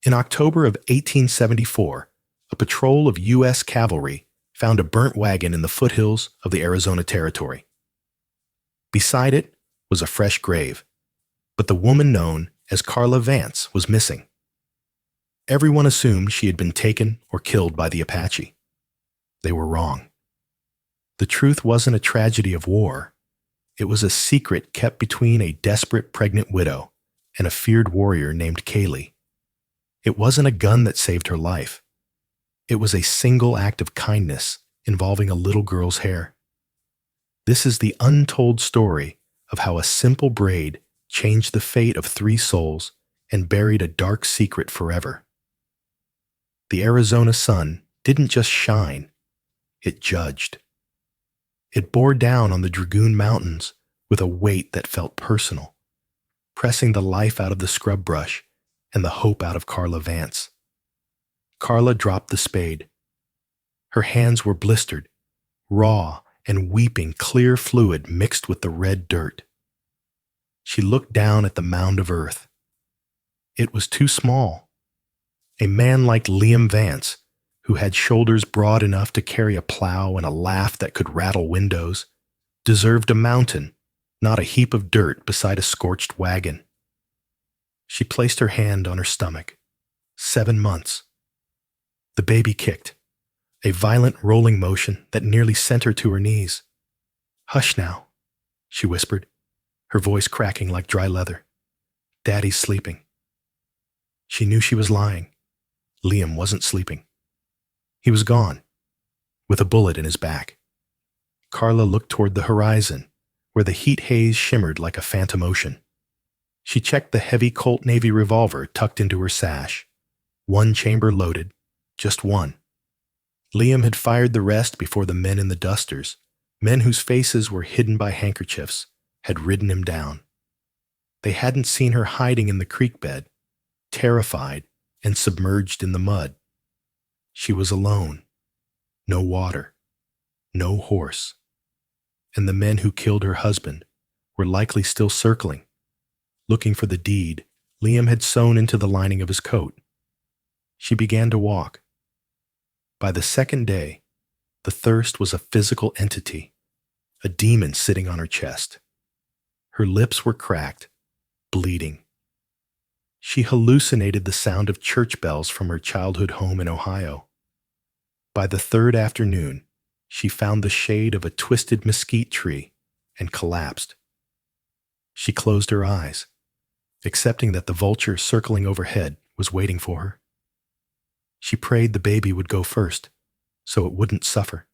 In October of 1874, a patrol of U.S. cavalry found a burnt wagon in the foothills of the Arizona Territory. Beside it was a fresh grave, but the woman known as Carla Vance was missing. Everyone assumed she had been taken or killed by the Apache. They were wrong. The truth wasn't a tragedy of war. It was a secret kept between a desperate pregnant widow and a feared warrior named Kaylee. It wasn't a gun that saved her life. It was a single act of kindness involving a little girl's hair. This is the untold story of how a simple braid changed the fate of 3 souls and buried a dark secret forever. The Arizona sun didn't just shine, it judged. It bore down on the Dragoon Mountains with a weight that felt personal, pressing the life out of the scrub brush and the hope out of Carla Vance. Carla dropped the spade. Her hands were blistered, raw and weeping clear fluid mixed with the red dirt. She looked down at the mound of earth. It was too small. A man like Liam Vance, who had shoulders broad enough to carry a plow and a laugh that could rattle windows, deserved a mountain, not a heap of dirt beside a scorched wagon. She placed her hand on her stomach. 7 months. The baby kicked, a violent rolling motion that nearly sent her to her knees. "Hush now," she whispered, her voice cracking like dry leather. "Daddy's sleeping." She knew she was lying. Liam wasn't sleeping. He was gone, with a bullet in his back. Carla looked toward the horizon, where the heat haze shimmered like a phantom ocean. She checked the heavy Colt Navy revolver tucked into her sash. 1 chamber loaded, just 1. Liam had fired the rest before the men in the dusters, men whose faces were hidden by handkerchiefs, had ridden him down. They hadn't seen her hiding in the creek bed, terrified and submerged in the mud. She was alone. No water. No horse. And the men who killed her husband were likely still circling, looking for the deed Liam had sewn into the lining of his coat. She began to walk. By the second day, the thirst was a physical entity, a demon sitting on her chest. Her lips were cracked, bleeding. She hallucinated the sound of church bells from her childhood home in Ohio. By the 3rd afternoon, she found the shade of a twisted mesquite tree and collapsed. She closed her eyes, accepting that the vulture circling overhead was waiting for her. She prayed the baby would go first, so it wouldn't suffer.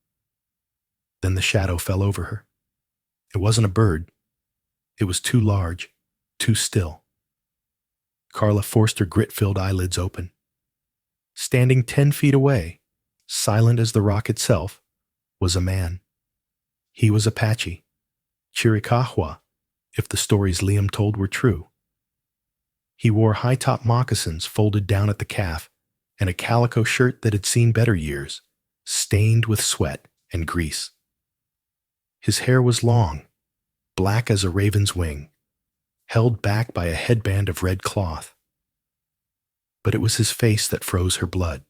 Then the shadow fell over her. It wasn't a bird. It was too large, too still. Carla forced her grit-filled eyelids open. Standing 10 feet away, silent as the rock itself, was a man. He was Apache, Chiricahua, if the stories Liam told were true. He wore high-top moccasins folded down at the calf and a calico shirt that had seen better years, stained with sweat and grease. His hair was long, black as a raven's wing, held back by a headband of red cloth. But it was his face that froze her blood.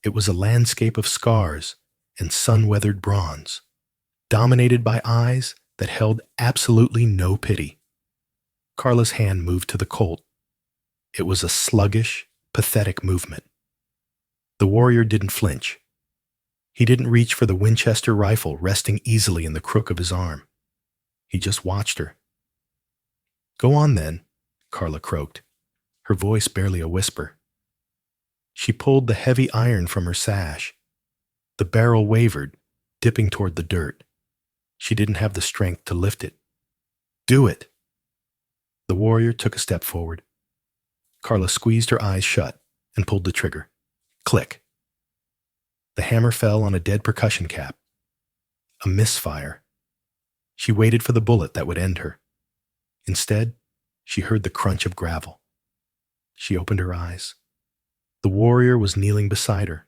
It was a landscape of scars and sun-weathered bronze, dominated by eyes that held absolutely no pity. Carla's hand moved to the Colt. It was a sluggish, pathetic movement. The warrior didn't flinch. He didn't reach for the Winchester rifle resting easily in the crook of his arm. He just watched her. "Go on then," Carla croaked, her voice barely a whisper. She pulled the heavy iron from her sash. The barrel wavered, dipping toward the dirt. She didn't have the strength to lift it. "Do it!" The warrior took a step forward. Carla squeezed her eyes shut and pulled the trigger. Click. The hammer fell on a dead percussion cap. A misfire. She waited for the bullet that would end her. Instead, she heard the crunch of gravel. She opened her eyes. The warrior was kneeling beside her.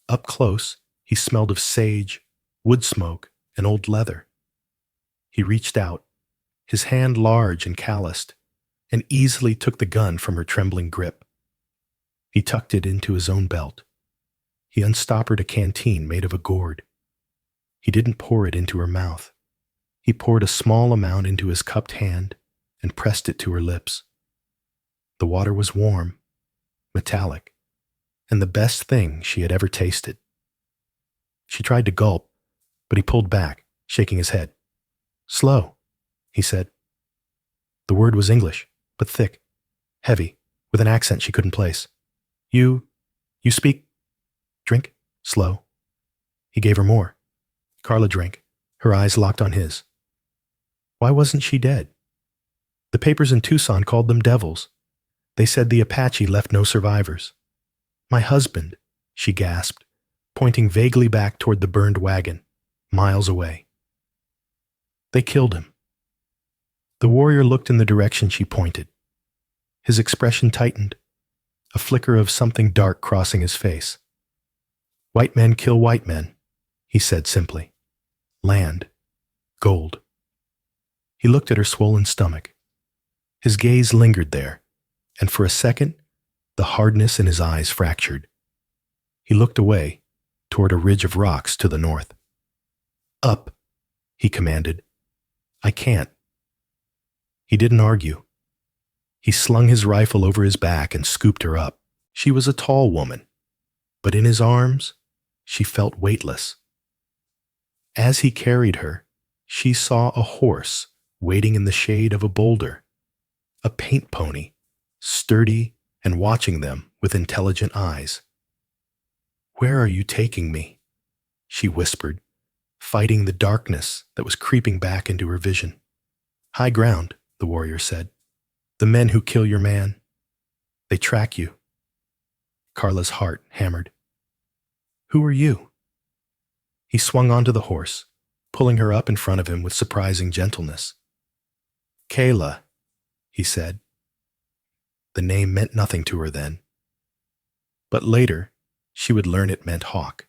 Up close, he smelled of sage, wood smoke, and old leather. He reached out, his hand large and calloused, and easily took the gun from her trembling grip. He tucked it into his own belt. He unstoppered a canteen made of a gourd. He didn't pour it into her mouth. He poured a small amount into his cupped hand and pressed it to her lips. The water was warm, metallic, and the best thing she had ever tasted. She tried to gulp, but he pulled back, shaking his head. "Slow," he said. The word was English, but thick, heavy, with an accent she couldn't place. You speak? Drink? Slow." He gave her more. Carla drank, her eyes locked on his. Why wasn't she dead? The papers in Tucson called them devils. They said the Apache left no survivors. "My husband," she gasped, pointing vaguely back toward the burned wagon, miles away. "They killed him." The warrior looked in the direction she pointed. His expression tightened, a flicker of something dark crossing his face. "White men kill white men," he said simply. "Land. Gold." He looked at her swollen stomach. His gaze lingered there, and for a second, the hardness in his eyes fractured. He looked away, toward a ridge of rocks to the north. "Up," he commanded. "I can't." He didn't argue. He slung his rifle over his back and scooped her up. She was a tall woman, but in his arms, she felt weightless. As he carried her, she saw a horse waiting in the shade of a boulder, a paint pony, sturdy and watching them with intelligent eyes. "Where are you taking me?" she whispered, fighting the darkness that was creeping back into her vision. "High ground," the warrior said. "The men who kill your man. They track you." Carla's heart hammered. "Who are you?" He swung onto the horse, pulling her up in front of him with surprising gentleness. "Kayla," he said. The name meant nothing to her then. But later, she would learn it meant hawk.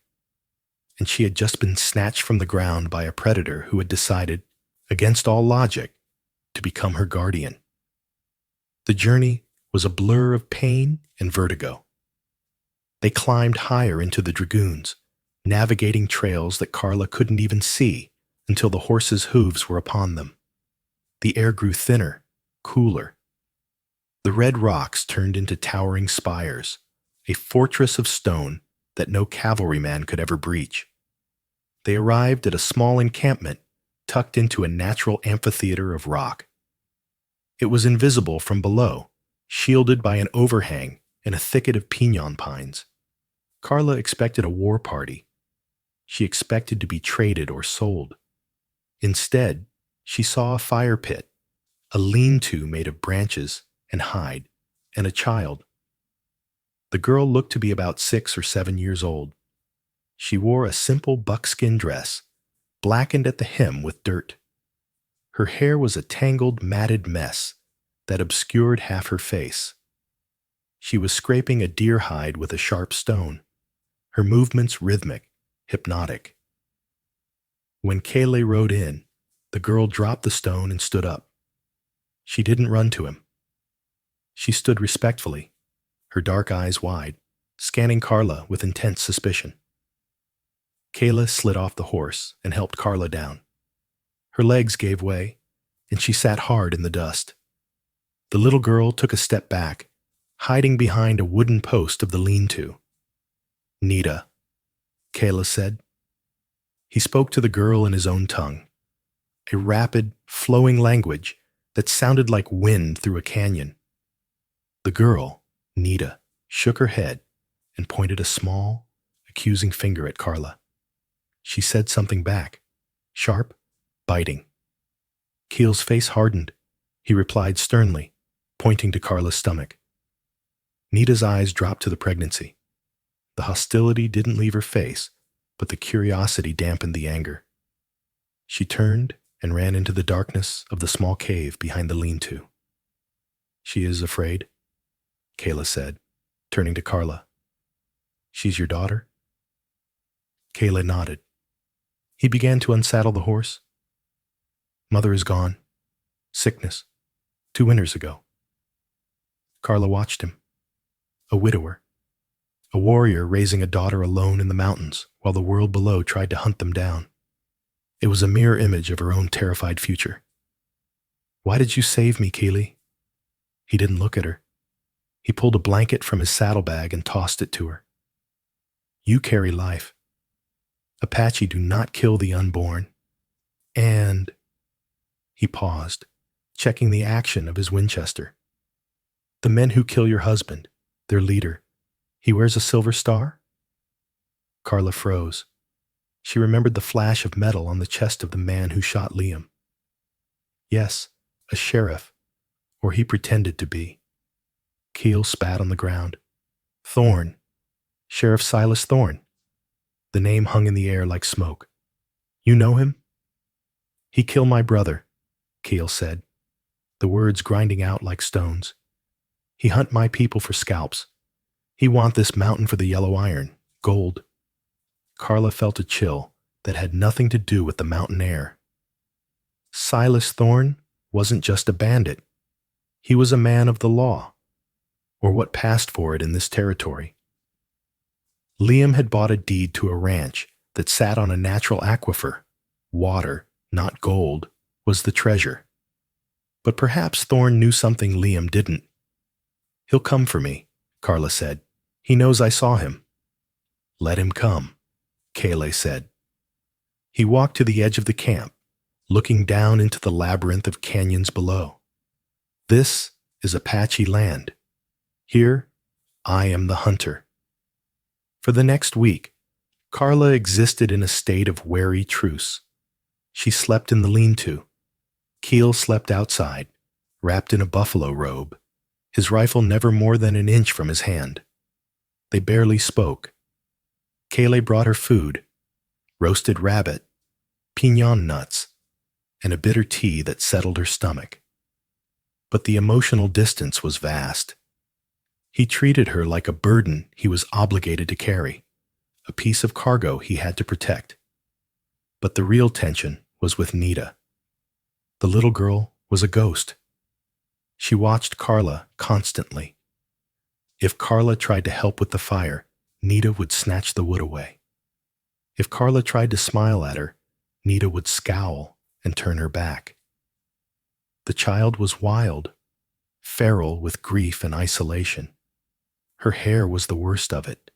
And she had just been snatched from the ground by a predator who had decided, against all logic, to become her guardian. The journey was a blur of pain and vertigo. They climbed higher into the dragoons, navigating trails that Carla couldn't even see until the horse's hooves were upon them. The air grew thinner, cooler. The red rocks turned into towering spires, a fortress of stone that no cavalryman could ever breach. They arrived at a small encampment tucked into a natural amphitheater of rock. It was invisible from below, shielded by an overhang and a thicket of piñon pines. Carla expected a war party. She expected to be traded or sold. Instead, she saw a fire pit, a lean-to made of branches and hide, and a child. The girl looked to be about 6 or 7 years old. She wore a simple buckskin dress, blackened at the hem with dirt. Her hair was a tangled, matted mess that obscured half her face. She was scraping a deer hide with a sharp stone, her movements rhythmic, hypnotic. When Kayla rode in, the girl dropped the stone and stood up. She didn't run to him. She stood respectfully, her dark eyes wide, scanning Carla with intense suspicion. Kayla slid off the horse and helped Carla down. Her legs gave way, and she sat hard in the dust. The little girl took a step back, hiding behind a wooden post of the lean-to. "Nita," Kayla said. He spoke to the girl in his own tongue, a rapid, flowing language that sounded like wind through a canyon. The girl, Nita, shook her head and pointed a small, accusing finger at Carla. She said something back, sharp, biting. Keel's face hardened. He replied sternly, pointing to Carla's stomach. Nita's eyes dropped to the pregnancy. The hostility didn't leave her face, but the curiosity dampened the anger. She turned and ran into the darkness of the small cave behind the lean-to. "She is afraid," Kayla said, turning to Carla. "She's your daughter?" Kayla nodded. He began to unsaddle the horse. "Mother is gone. Sickness. 2 winters ago." Carla watched him. A widower, A warrior raising a daughter alone in the mountains while the world below tried to hunt them down. It was a mirror image of her own terrified future. "Why did you save me, Keely?" He didn't look at her. He pulled a blanket from his saddlebag and tossed it to her. "You carry life. Apache do not kill the unborn. And—" He paused, checking the action of his Winchester. "The men who kill your husband, their leader, he wears a silver star?" Carla froze. She remembered the flash of metal on the chest of the man who shot Liam. "Yes, a sheriff, or he pretended to be." Keel spat on the ground. "Thorne. Sheriff Silas Thorne." The name hung in the air like smoke. "You know him?" "He killed my brother," Keel said, the words grinding out like stones. "He hunt my people for scalps. He want this mountain for the yellow iron, gold." Carla felt a chill that had nothing to do with the mountain air. Silas Thorne wasn't just a bandit. He was a man of the law, or what passed for it in this territory. Liam had bought a deed to a ranch that sat on a natural aquifer. Water, not gold, was the treasure. But perhaps Thorne knew something Liam didn't. "He'll come for me," Carla said. "He knows I saw him." "Let him come," Kayleigh said. He walked to the edge of the camp, looking down into the labyrinth of canyons below. "This is Apache land. Here, I am the hunter." For the next week, Carla existed in a state of wary truce. She slept in the lean-to. Keel slept outside, wrapped in a buffalo robe, his rifle never more than an inch from his hand. They barely spoke. Kayleigh brought her food: roasted rabbit, piñon nuts, and a bitter tea that settled her stomach. But the emotional distance was vast. He treated her like a burden he was obligated to carry, a piece of cargo he had to protect. But the real tension was with Nita. The little girl was a ghost. She watched Carla constantly. If Carla tried to help with the fire, Nita would snatch the wood away. If Carla tried to smile at her, Nita would scowl and turn her back. The child was wild, feral with grief and isolation. Her hair was the worst of it.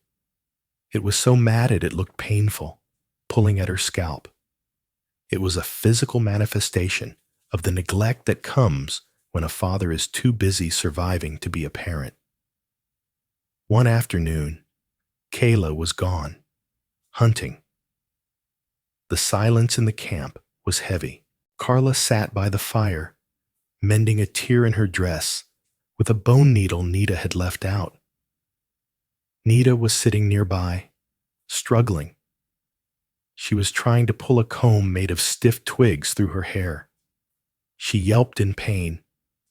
It was so matted it looked painful, pulling at her scalp. It was a physical manifestation of the neglect that comes when a father is too busy surviving to be a parent. One afternoon, Kayla was gone, hunting. The silence in the camp was heavy. Carla sat by the fire, mending a tear in her dress with a bone needle Nita had left out. Nita was sitting nearby, struggling. She was trying to pull a comb made of stiff twigs through her hair. She yelped in pain,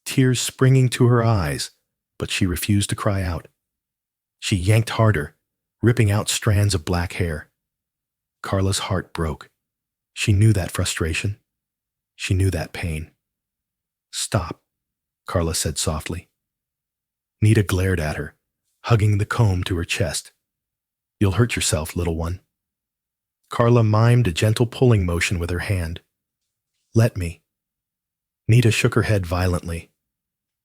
tears springing to her eyes, but she refused to cry out. She yanked harder, ripping out strands of black hair. Carla's heart broke. She knew that frustration. She knew that pain. "Stop," Carla said softly. Nita glared at her, hugging the comb to her chest. "You'll hurt yourself, little one." Carla mimed a gentle pulling motion with her hand. "Let me." Nita shook her head violently.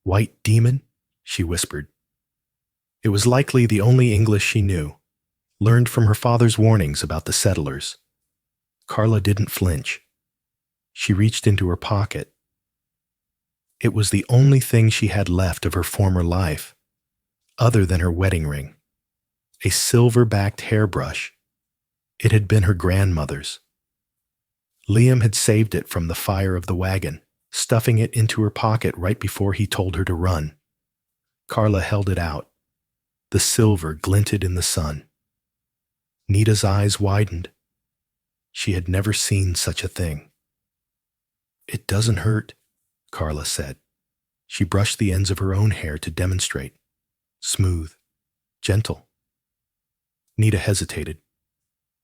"White demon?" she whispered. It was likely the only English she knew, learned from her father's warnings about the settlers. Carla didn't flinch. She reached into her pocket. It was the only thing she had left of her former life, other than her wedding ring. A silver-backed hairbrush. It had been her grandmother's. Liam had saved it from the fire of the wagon, stuffing it into her pocket right before he told her to run. Carla held it out. The silver glinted in the sun. Nita's eyes widened. She had never seen such a thing. "It doesn't hurt," Carla said. She brushed the ends of her own hair to demonstrate. Smooth, gentle. Nita hesitated.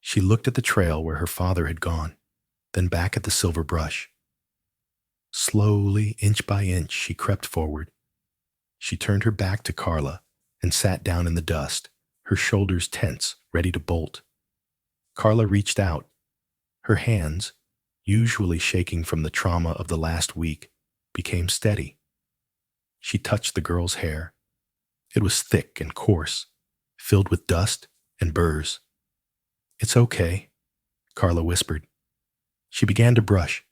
She looked at the trail where her father had gone, then back at the silver brush. Slowly, inch by inch, she crept forward. She turned her back to Carla and sat down in the dust, her shoulders tense, ready to bolt. Carla reached out. Her hands, usually shaking from the trauma of the last week, became steady. She touched the girl's hair. It was thick and coarse, filled with dust and burrs. "It's okay," Carla whispered. She began to brush.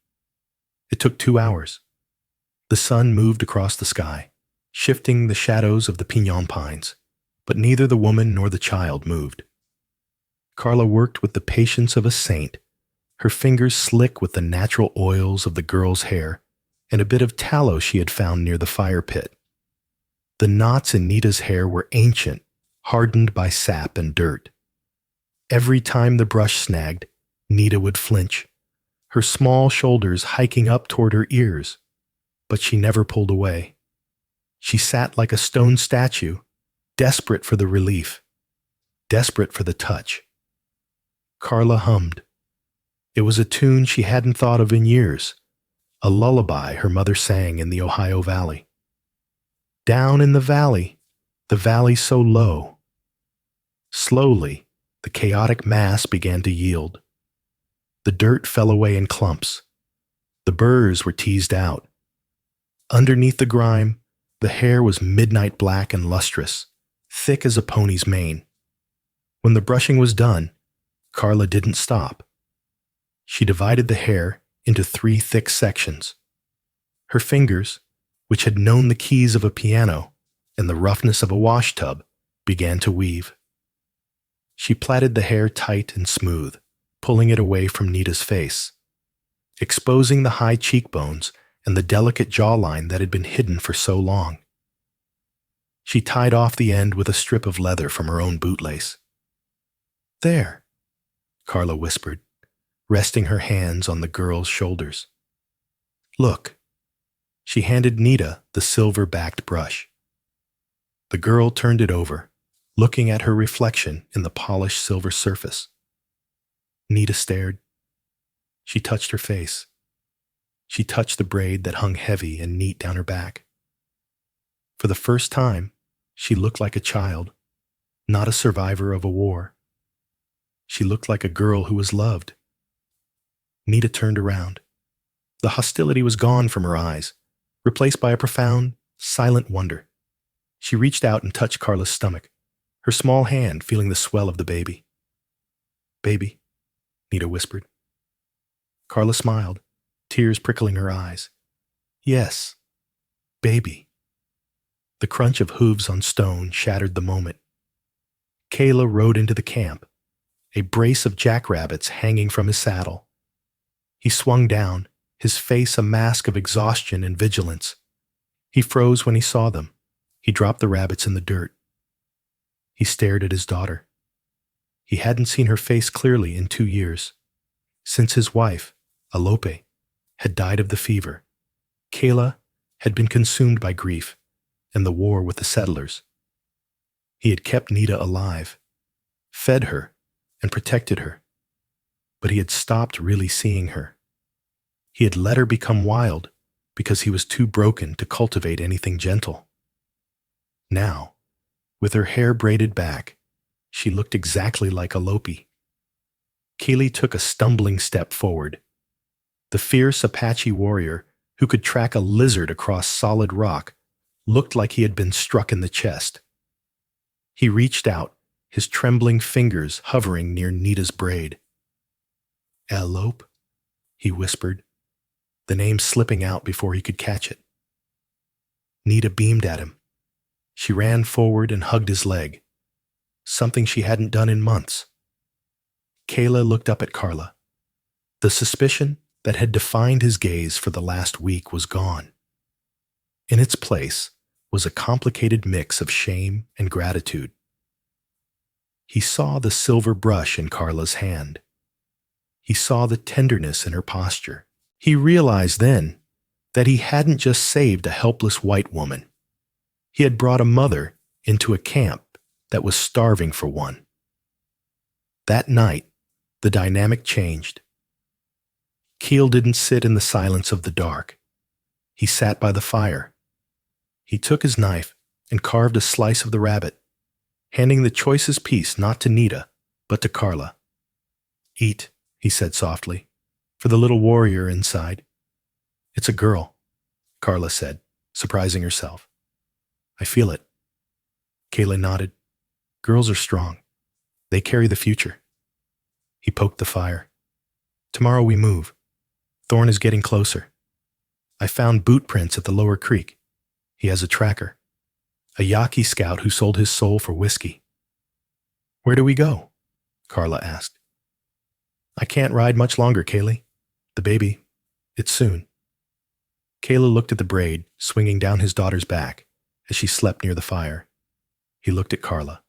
It took 2 hours. The sun moved across the sky, shifting the shadows of the piñon pines, but neither the woman nor the child moved. Carla worked with the patience of a saint, her fingers slick with the natural oils of the girl's hair and a bit of tallow she had found near the fire pit. The knots in Nita's hair were ancient, hardened by sap and dirt. Every time the brush snagged, Nita would flinch, her small shoulders hiking up toward her ears, but she never pulled away. She sat like a stone statue, desperate for the relief, desperate for the touch. Carla hummed. It was a tune she hadn't thought of in years, a lullaby her mother sang in the Ohio Valley. Down in the valley so low. Slowly, the chaotic mass began to yield. The dirt fell away in clumps. The burrs were teased out. Underneath the grime, the hair was midnight black and lustrous, thick as a pony's mane. When the brushing was done, Carla didn't stop. She divided the hair into 3 thick sections. Her fingers, which had known the keys of a piano and the roughness of a washtub, began to weave. She plaited the hair tight and smooth, pulling it away from Nita's face, exposing the high cheekbones and the delicate jawline that had been hidden for so long. She tied off the end with a strip of leather from her own bootlace. "There," Carla whispered, resting her hands on the girl's shoulders. "Look." She handed Nita the silver-backed brush. The girl turned it over, looking at her reflection in the polished silver surface. Nita stared. She touched her face. She touched the braid that hung heavy and neat down her back. For the first time, she looked like a child, not a survivor of a war. She looked like a girl who was loved. Nita turned around. The hostility was gone from her eyes, replaced by a profound, silent wonder. She reached out and touched Carla's stomach, her small hand feeling the swell of the baby. "Baby," Nita whispered. Carla smiled, tears prickling her eyes. "Yes, baby." The crunch of hooves on stone shattered the moment. Kayla rode into the camp, a brace of jackrabbits hanging from his saddle. He swung down, his face a mask of exhaustion and vigilance. He froze when he saw them. He dropped the rabbits in the dirt. He stared at his daughter. He hadn't seen her face clearly in 2 years. Since his wife, Alope, had died of the fever, Kayla had been consumed by grief and the war with the settlers. He had kept Nita alive, fed her, and protected her, but he had stopped really seeing her. He had let her become wild because he was too broken to cultivate anything gentle. Now, with her hair braided back, she looked exactly like Alope. Kaylee took a stumbling step forward. The fierce Apache warrior who could track a lizard across solid rock looked like he had been struck in the chest. He reached out, his trembling fingers hovering near Nita's braid. "Elope," he whispered, the name slipping out before he could catch it. Nita beamed at him. She ran forward and hugged his leg, something she hadn't done in months. Kayla looked up at Carla. The suspicion that had defined his gaze for the last week was gone. In its place was a complicated mix of shame and gratitude. He saw the silver brush in Carla's hand. He saw the tenderness in her posture. He realized then that he hadn't just saved a helpless white woman. He had brought a mother into a camp that was starving for one. That night, the dynamic changed. Keel didn't sit in the silence of the dark. He sat by the fire. He took his knife and carved a slice of the rabbit, handing the choicest piece not to Nita, but to Carla. "Eat," he said softly, "for the little warrior inside." "It's a girl," Carla said, surprising herself. "I feel it." Kayla nodded. "Girls are strong. They carry the future." He poked the fire. "Tomorrow we move. Thorn is getting closer. I found boot prints at the lower creek. He has a tracker. A Yaqui scout who sold his soul for whiskey." "Where do we go?" Carla asked. "I can't ride much longer, Kaylee. The baby, it's soon." Kayla looked at the braid swinging down his daughter's back as she slept near the fire. He looked at Carla.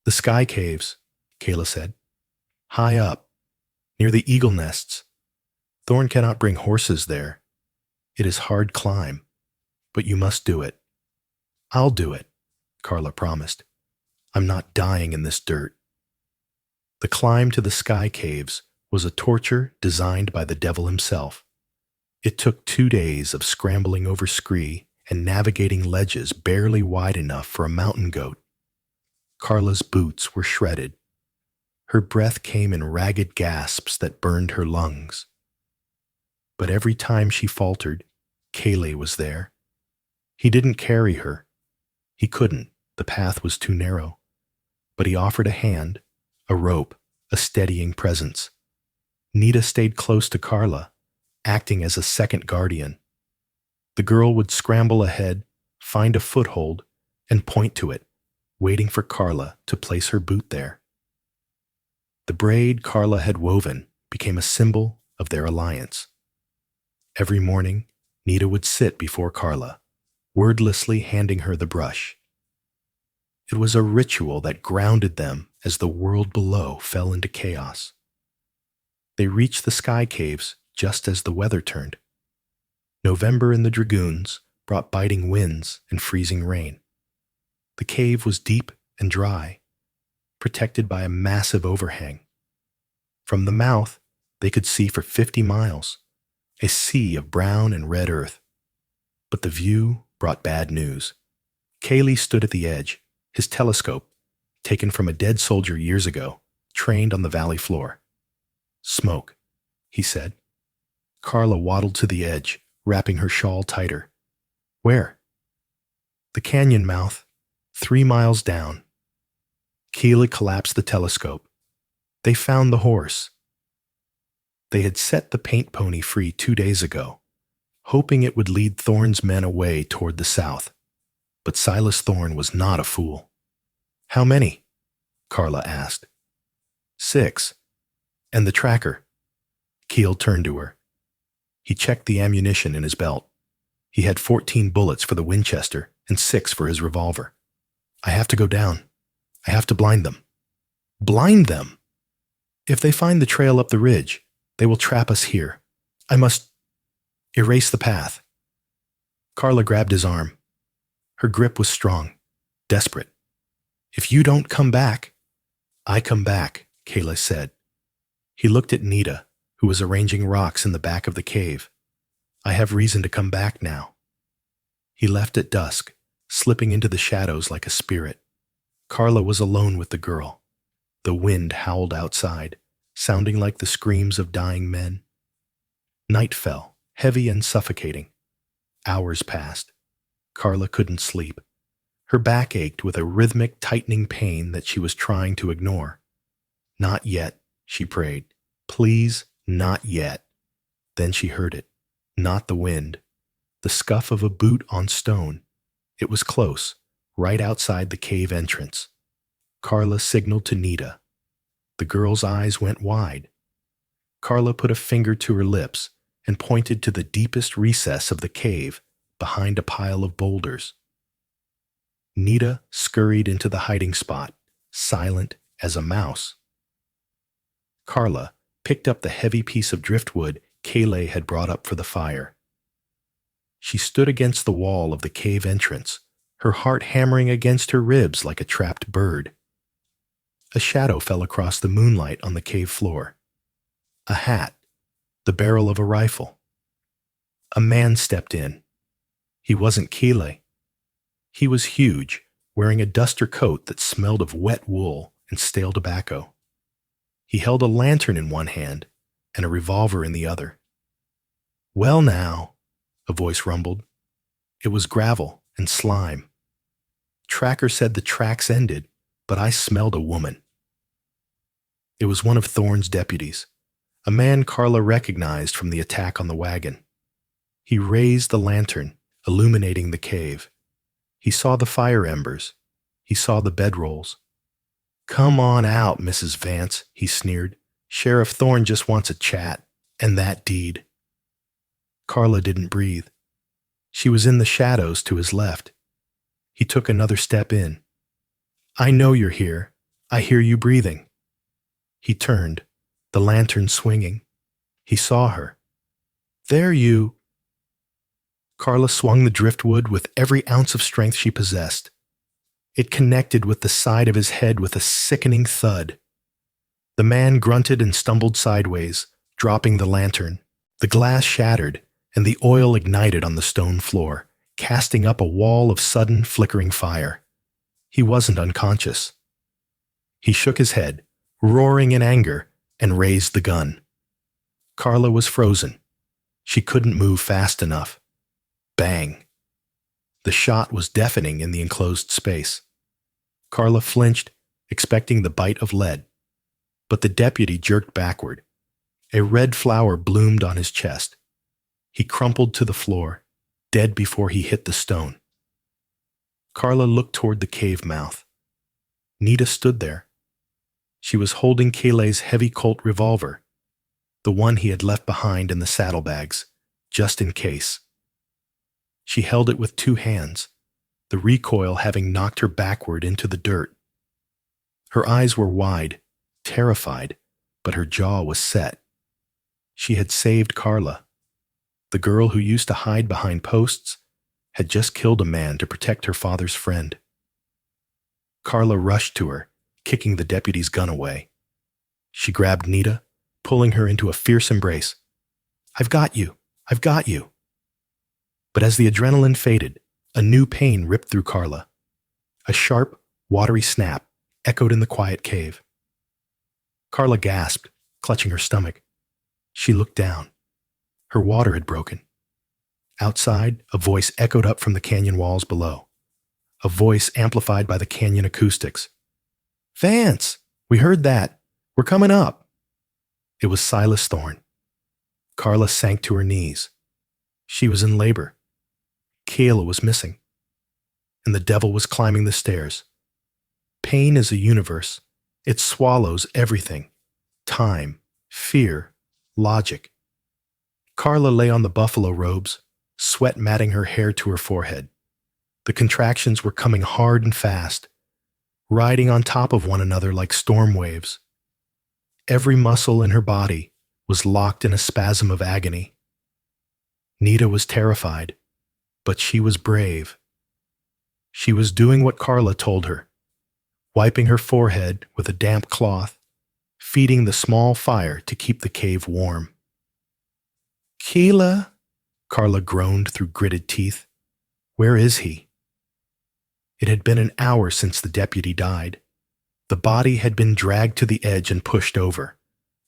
"The sky caves," Kayla said. "High up, near the eagle nests. Thorn cannot bring horses there. It is hard climb, but you must do it." "I'll do it," Carla promised. "I'm not dying in this dirt." The climb to the sky caves was a torture designed by the devil himself. It took 2 days of scrambling over scree and navigating ledges barely wide enough for a mountain goat. Carla's boots were shredded. Her breath came in ragged gasps that burned her lungs. But every time she faltered, Kaylee was there. He didn't carry her. He couldn't. The path was too narrow. But he offered a hand, a rope, a steadying presence. Nita stayed close to Carla, acting as a second guardian. The girl would scramble ahead, find a foothold, and point to it, waiting for Carla to place her boot there. The braid Carla had woven became a symbol of their alliance. Every morning, Nita would sit before Carla, wordlessly handing her the brush. It was a ritual that grounded them as the world below fell into chaos. They reached the sky caves just as the weather turned. November in the Dragoons brought biting winds and freezing rain. The cave was deep and dry, protected by a massive overhang. From the mouth, they could see for 50 miles, a sea of brown and red earth. But the view brought bad news. Kaylee stood at the edge, his telescope, taken from a dead soldier years ago, trained on the valley floor. "Smoke," he said. Carla waddled to the edge, wrapping her shawl tighter. "Where?" "The canyon mouth, 3 miles down." Keela collapsed the telescope. They found the horse. They had set the paint pony free 2 days ago, hoping it would lead Thorn's men away toward the south. But Silas Thorn was not a fool. "How many?" Carla asked. 6. "And the tracker?" Keel turned to her. He checked the ammunition in his belt. He had 14 bullets for the Winchester and 6 for his revolver. "I have to go down. I have to blind them." "Blind them?" "If they find the trail up the ridge, they will trap us here. I must erase the path." Carla grabbed his arm. Her grip was strong, desperate. "If you don't come back—" "I come back," Kayla said. He looked at Nita, who was arranging rocks in the back of the cave. "I have reason to come back now." He left at dusk, slipping into the shadows like a spirit. Carla was alone with the girl. The wind howled outside, sounding like the screams of dying men. Night fell, heavy and suffocating. Hours passed. Carla couldn't sleep. Her back ached with a rhythmic tightening pain that she was trying to ignore. "Not yet," she prayed. "Please, not yet." Then she heard it. Not the wind. The scuff of a boot on stone. It was close, right outside the cave entrance. Carla signaled to Nita. The girl's eyes went wide. Carla put a finger to her lips and pointed to the deepest recess of the cave behind a pile of boulders. Nita scurried into the hiding spot, silent as a mouse. Carla picked up the heavy piece of driftwood Kaylee had brought up for the fire. She stood against the wall of the cave entrance, her heart hammering against her ribs like a trapped bird. A shadow fell across the moonlight on the cave floor. A hat, the barrel of a rifle. A man stepped in. He wasn't Keeley. He was huge, wearing a duster coat that smelled of wet wool and stale tobacco. He held a lantern in one hand and a revolver in the other. "Well now," a voice rumbled. It was gravel and slime. "Tracker said the tracks ended, but I smelled a woman." It was one of Thorne's deputies, a man Carla recognized from the attack on the wagon. He raised the lantern, illuminating the cave. He saw the fire embers. He saw the bedrolls. "Come on out, Mrs. Vance," he sneered. "Sheriff Thorne just wants a chat, and that deed." Carla didn't breathe. She was in the shadows to his left. He took another step in. "I know you're here. I hear you breathing." He turned, the lantern swinging. He saw her. "There you—" Carla swung the driftwood with every ounce of strength she possessed. It connected with the side of his head with a sickening thud. The man grunted and stumbled sideways, dropping the lantern. The glass shattered, and the oil ignited on the stone floor, casting up a wall of sudden, flickering fire. He wasn't unconscious. He shook his head, roaring in anger, and raised the gun. Carla was frozen. She couldn't move fast enough. Bang! The shot was deafening in the enclosed space. Carla flinched, expecting the bite of lead. But the deputy jerked backward. A red flower bloomed on his chest. He crumpled to the floor, dead before he hit the stone. Carla looked toward the cave mouth. Nita stood there. She was holding Kayleigh's heavy Colt revolver, the one he had left behind in the saddlebags, just in case. She held it with two hands, the recoil having knocked her backward into the dirt. Her eyes were wide, terrified, but her jaw was set. She had saved Carla. The girl who used to hide behind posts had just killed a man to protect her father's friend. Carla rushed to her, kicking the deputy's gun away. She grabbed Nita, pulling her into a fierce embrace. "I've got you! I've got you!" But as the adrenaline faded, a new pain ripped through Carla. A sharp, watery snap echoed in the quiet cave. Carla gasped, clutching her stomach. She looked down. Her water had broken. Outside, a voice echoed up from the canyon walls below. A voice amplified by the canyon acoustics. "Vance! We heard that. We're coming up." It was Silas Thorne. Carla sank to her knees. She was in labor. Kayla was missing. And the devil was climbing the stairs. Pain is a universe. It swallows everything. Time, fear, logic. Carla lay on the buffalo robes, sweat matting her hair to her forehead. The contractions were coming hard and fast, riding on top of one another like storm waves. Every muscle in her body was locked in a spasm of agony. Nita was terrified, but she was brave. She was doing what Carla told her, wiping her forehead with a damp cloth, feeding the small fire to keep the cave warm. "Keela," Carla groaned through gritted teeth. "Where is he?" It had been an hour since the deputy died. The body had been dragged to the edge and pushed over,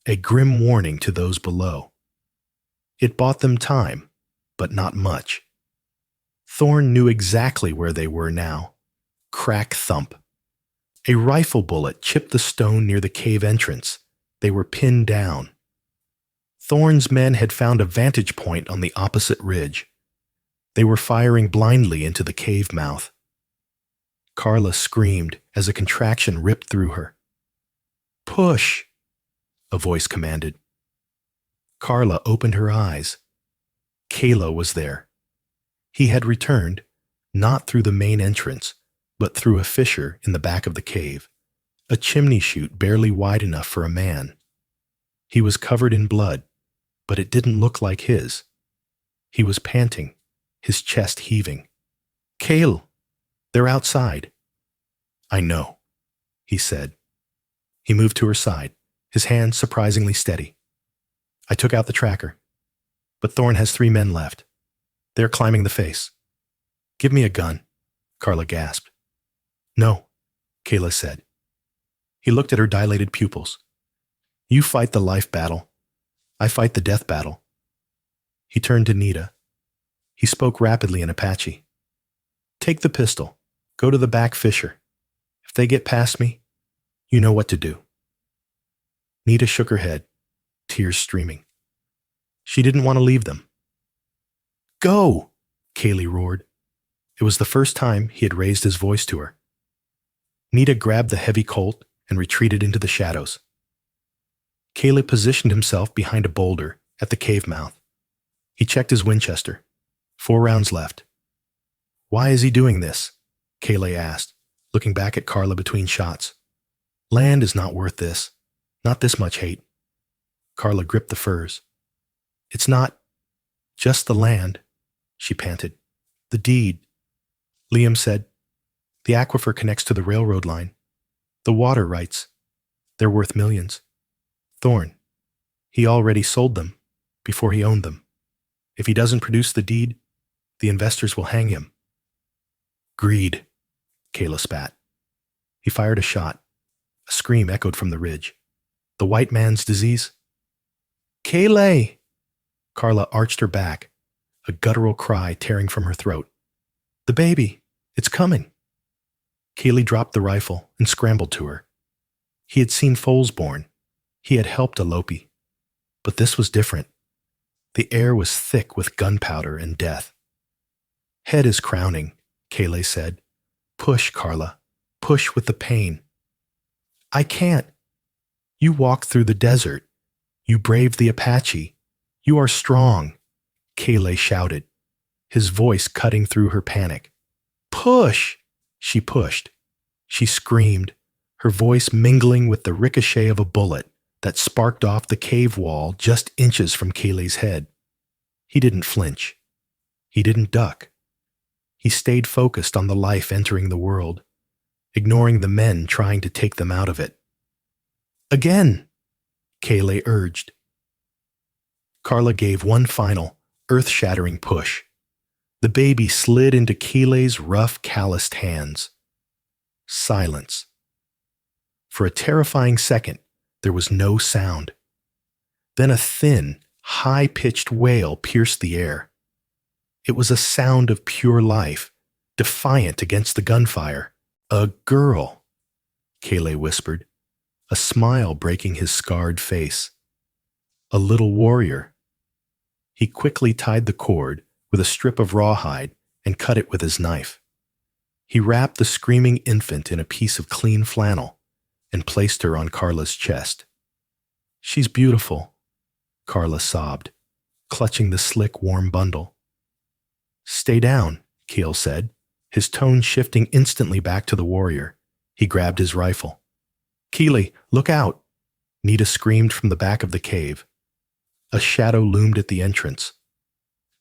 a grim warning to those below. It bought them time, but not much. Thorne knew exactly where they were now. Crack thump. A rifle bullet chipped the stone near the cave entrance. They were pinned down. Thorne's men had found a vantage point on the opposite ridge. They were firing blindly into the cave mouth. Carla screamed as a contraction ripped through her. "Push!" a voice commanded. Carla opened her eyes. Kayla was there. He had returned, not through the main entrance, but through a fissure in the back of the cave, a chimney chute barely wide enough for a man. He was covered in blood, but it didn't look like his. He was panting, his chest heaving. "Kale, they're outside." "I know," he said. He moved to her side, his hand surprisingly steady. "I took out the tracker, but Thorne has 3 men left. They're climbing the face." "Give me a gun," Carla gasped. No, Kayla said. He looked at her dilated pupils. You fight the life battle. I fight the death battle. He turned to Nita. He spoke rapidly in Apache. Take the pistol. Go to the back fissure. If they get past me, you know what to do. Nita shook her head, tears streaming. She didn't want to leave them. Go! Kaylee roared. It was the first time he had raised his voice to her. Nita grabbed the heavy Colt and retreated into the shadows. Kaylee positioned himself behind a boulder at the cave mouth. He checked his Winchester. 4 rounds left. Why is he doing this? Kaylee asked, looking back at Carla between shots. Land is not worth this. Not this much hate. Carla gripped the furs. It's not just the land, she panted. The deed. Liam said, the aquifer connects to the railroad line. The water rights. They're worth millions. Thorn. He already sold them before he owned them. If he doesn't produce the deed, the investors will hang him. Greed, Kayla spat. He fired a shot. A scream echoed from the ridge. The white man's disease? Kayla! Carla arched her back, a guttural cry tearing from her throat. The baby! It's coming! Kaylee dropped the rifle and scrambled to her. He had seen foals born. He had helped Alope. But this was different. The air was thick with gunpowder and death. Head is crowning, Kaylee said. Push, Carla. Push with the pain. I can't. You walked through the desert. You braved the Apache. You are strong, Kaylee shouted, his voice cutting through her panic. Push! She pushed. She screamed, her voice mingling with the ricochet of a bullet that sparked off the cave wall just inches from Kaylee's head. He didn't flinch. He didn't duck. He stayed focused on the life entering the world, ignoring the men trying to take them out of it. Again, Kaylee urged. Carla gave one final, earth-shattering push. The baby slid into Kaylee's rough, calloused hands. Silence. For a terrifying second, there was no sound. Then a thin, high-pitched wail pierced the air. It was a sound of pure life, defiant against the gunfire. A girl, Kaylee whispered, a smile breaking his scarred face. A little warrior. He quickly tied the cord with a strip of rawhide and cut it with his knife. He wrapped the screaming infant in a piece of clean flannel and placed her on Carla's chest. She's beautiful, Carla sobbed, clutching the slick, warm bundle. Stay down, Keel said, his tone shifting instantly back to the warrior. He grabbed his rifle. Keely, look out! Nita screamed from the back of the cave. A shadow loomed at the entrance.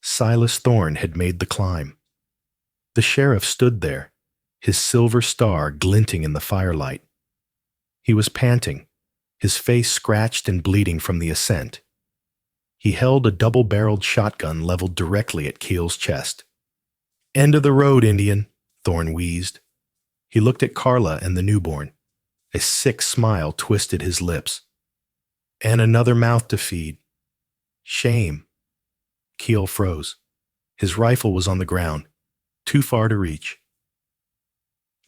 Silas Thorne had made the climb. The sheriff stood there, his silver star glinting in the firelight. He was panting, his face scratched and bleeding from the ascent. He held a double-barreled shotgun leveled directly at Keel's chest. End of the road, Indian, Thorne wheezed. He looked at Carla and the newborn. A sick smile twisted his lips. And another mouth to feed. Shame. Keel froze. His rifle was on the ground, too far to reach.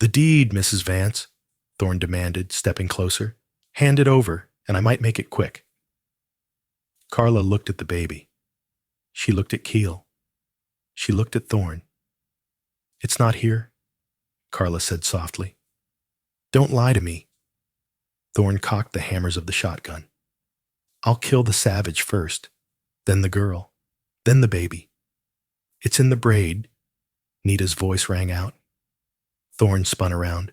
The deed, Mrs. Vance, Thorne demanded, stepping closer. Hand it over, and I might make it quick. Carla looked at the baby. She looked at Keel. She looked at Thorne. It's not here, Carla said softly. Don't lie to me. Thorne cocked the hammers of the shotgun. I'll kill the savage first, then the girl, then the baby. It's in the braid, Nita's voice rang out. Thorne spun around.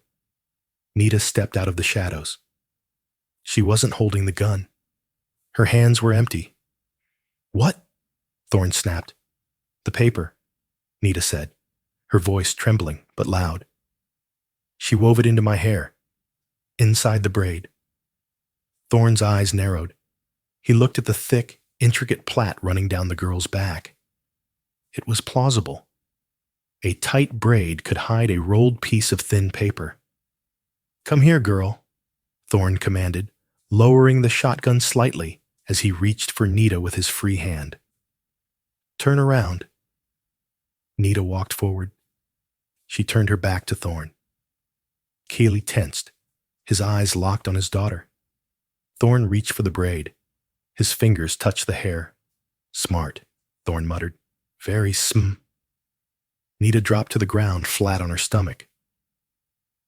Nita stepped out of the shadows. She wasn't holding the gun. Her hands were empty. What? Thorne snapped. The paper, Nita said, her voice trembling but loud. She wove it into my hair, inside the braid. Thorne's eyes narrowed. He looked at the thick, intricate plait running down the girl's back. It was plausible. A tight braid could hide a rolled piece of thin paper. "Come here, girl," Thorne commanded, lowering the shotgun slightly as he reached for Nita with his free hand. "Turn around." Nita walked forward. She turned her back to Thorne. Keeley tensed, his eyes locked on his daughter. Thorne reached for the braid. His fingers touched the hair. "Smart," Thorne muttered. "Very Nita dropped to the ground flat on her stomach.